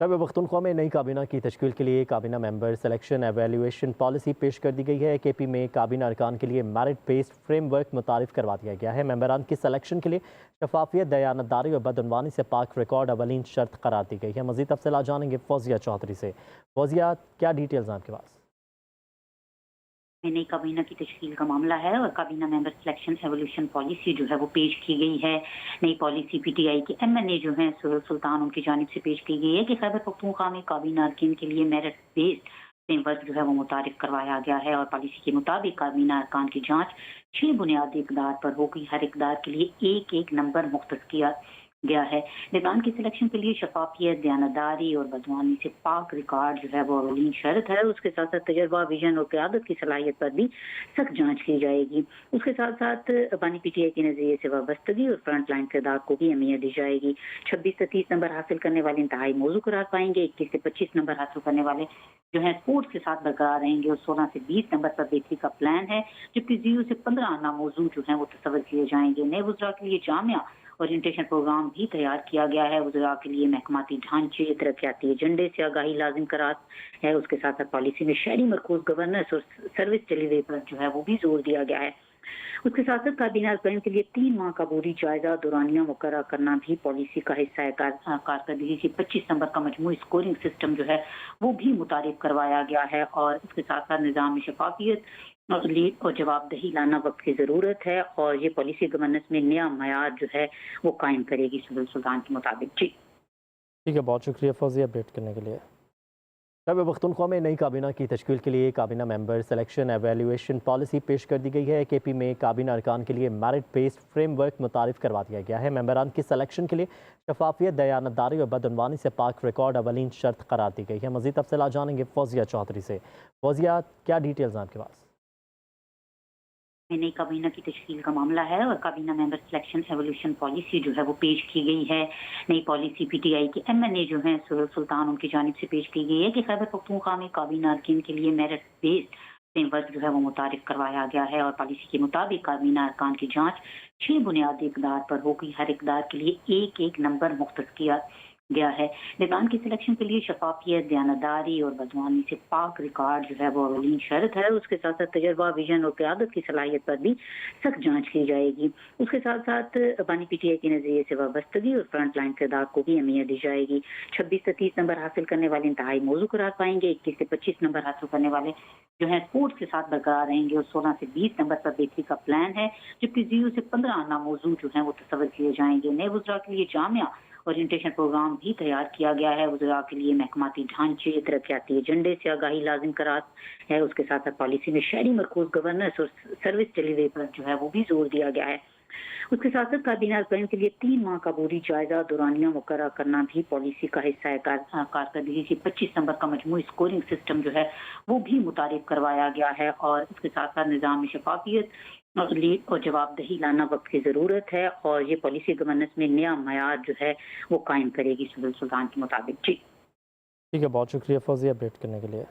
शब पख्तूनख्वा में नई काबीना की तश्कील के लिए काबीना मेंबर सिलेक्शन एवेल्यूएशन पॉलिसी पेश कर दी गई है। KP में काबीना अरकान के लिए मेरिट बेस्ड फ्रेमवर्क मुतारिफ करवा दिया गया है। मेंबरान की सिलेक्शन के लिए शफाफियत, दयानतदारी और बदعنवानी से पाक रिकॉर्ड अवलीन शर्त करार दी गई है। मज़ीद तफसीलात जानेंगे फौजिया चौधरी से। फौजिया, क्या डिटेल्स हैं आपके पास? नई काबीना की तश्कील का मामला है और काबीना मेंबर सिलेक्शन एवोल्यूशन पॉलिसी जो है वो पेश की गई है। नई पॉलिसी PTI के MNA जो है सुल्तान उनकी जानिब से पेश की गई है कि खैबर पख्तूनख्वा में काबीना अरकान के लिए मेरिट बेस्ड फ्रेमवर्क जो है वो मुतारिफ करवाया गया है और पॉलिसी के मुताबिक काबीना अरकान की जाँच 6 बुनियादी इक़दार पर होगी। हर इक़दार के लिए एक नंबर मुख्तस किया गया है। निगरान की सिलेक्शन के लिए शफाफियत, दयानतदारी और बदवानी से पाक रिकॉर्ड जो है वो अवलीन शर्त है। उसके साथ साथ तजर्बा, विजन और क़यादत की सलाहियत पर भी सख्त जांच की जाएगी। उसके साथ साथ बानी PTI के नजरिए से वाबस्तगी और फ्रंट लाइन किरदार को भी अहमियत दी जाएगी। 26 से 30 नंबर हासिल करने वाले इंतहाई मौजू करार पाएंगे। 21 से 25 नंबर हासिल करने वाले जो है स्पोर्ट्स के साथ बरकरार रहेंगे और 16 से 20 नंबर पर बेहतरी का प्लान है, जबकि 0 से 15 नामौजू जो है वो तस्वर किए जाएंगे। नए वज़रा के लिए जामिया ओरिएंटेशन प्रोग्राम भी तैयार किया गया है। वज़रा के लिए महकमाती ढांचे, तरक्याती एजेंडे से आगाही लाजिम करार है। उसके साथ साथ पॉलिसी में शहरी मरकूज गवर्नेंस और सर्विस डिलीवरी पर जो है वो भी जोर दिया गया है। उसके साथ साथ काबीना अरकान के लिए 3 माह का बोरी जायजा दौरानिया मुकर्रर करना भी पॉलिसी का हिस्सा है। कारकर्दगी की 25 नंबर का मजमूई स्कोरिंग सिस्टम जो है वो भी मुतारिफ करवाया गया है और इसके साथ साथ निज़ाम में शफाफियत और लीड और जवाबदेही लाना वक्त की ज़रूरत है और ये पॉलिसी गवर्नेंस में नया मयार जो है वो कायम करेगी सिविल सुल्तान के मुताबिक। जी ठीक है, बहुत शुक्रिया फौजिया अपडेट करने के लिए। शब पख्तूनख्वा में नई काबीना की तश्कील के लिए काबीना मेंबर सिलेक्शन एवेल्यूएशन पॉलिसी पेश कर दी गई है। KP में काबीना अरकान के लिए मेरिट बेस्ड फ्रेमवर्क मुतारिफ करवा दिया गया है। मेंबरान की सिलेक्शन के लिए शफाफियत, दयानतदारी और बदعنवानी से पाक रिकॉर्ड अवलीन शर्त करार दी गई है। मज़ीद तफसीलात जानेंगे फौजिया चौधरी से। फौजिया, क्या डिटेल्स हैं आपके पास? नई काबीना की तश्कील का मामला है और काबीना मेंबर सिलेक्शन एवोल्यूशन पॉलिसी जो है वो पेश की गई है। नई पॉलिसी PTI के MNA जो है सुल्तान उनकी जानिब से पेश की गई है कि खैबर पख्तूनख्वा में काबीना अरकान के लिए मेरिट बेस्ड फ्रेमवर्क जो है वो मुतारिफ करवाया गया है और पॉलिसी के मुताबिक काबीना अरकान की जाँच 6 बुनियादी इक़दार पर होगी। हर इक़दार के लिए एक नंबर मुख्तस किया गया है। निगरान की सिलेक्शन के लिए शफाफियत, दयानतदारी और बदवानी से पाक रिकॉर्ड जो है वो अवलीन शर्त है। उसके साथ साथ तजर्बा, विजन और क़यादत की सलाहियत पर भी सख्त जांच की जाएगी। उसके साथ साथ बानी PTI के नजरिए से वाबस्तगी और फ्रंट लाइन किरदार को भी अहमियत दी जाएगी। 26 से 30 नंबर हासिल करने वाले इंतहाई मौजू करार पाएंगे। 21 से 25 नंबर हासिल करने वाले जो है स्पोर्ट्स के साथ बरकरार रहेंगे और 16 से 20 नंबर पर बेहतरी का प्लान है, जबकि 0 से 15 नामौजू जो है वो तस्वर किए जाएंगे। नए वज़रा के लिए जामिया ओरिएंटेशन प्रोग्राम भी तैयार किया गया है। वज़रा के लिए महकमाती ढांचे, तरक्याती एजेंडे से आगाही लाजिम करार है। उसके साथ साथ पॉलिसी में शहरी मरकूज गवर्नेंस और सर्विस डिलीवरी पर जो है वो भी जोर दिया गया है। उसके साथ साथ काबीना अरकान के लिए 3 माह का बोरी जायजा दौरानिया मुकर्रर करना भी पॉलिसी का हिस्सा है। कारकर्दगी की 25 नंबर का मजमूई स्कोरिंग सिस्टम जो है वो भी मुतारिफ करवाया गया है और इसके साथ साथ निज़ाम में शफाफियत और लीड और जवाबदेही लाना वक्त की ज़रूरत है और ये पॉलिसी गवर्नेंस में नया मयार जो है वो कायम करेगी सिविल सुल्तान के मुताबिक। जी ठीक है, बहुत शुक्रिया फौजिया अपडेट करने के लिए।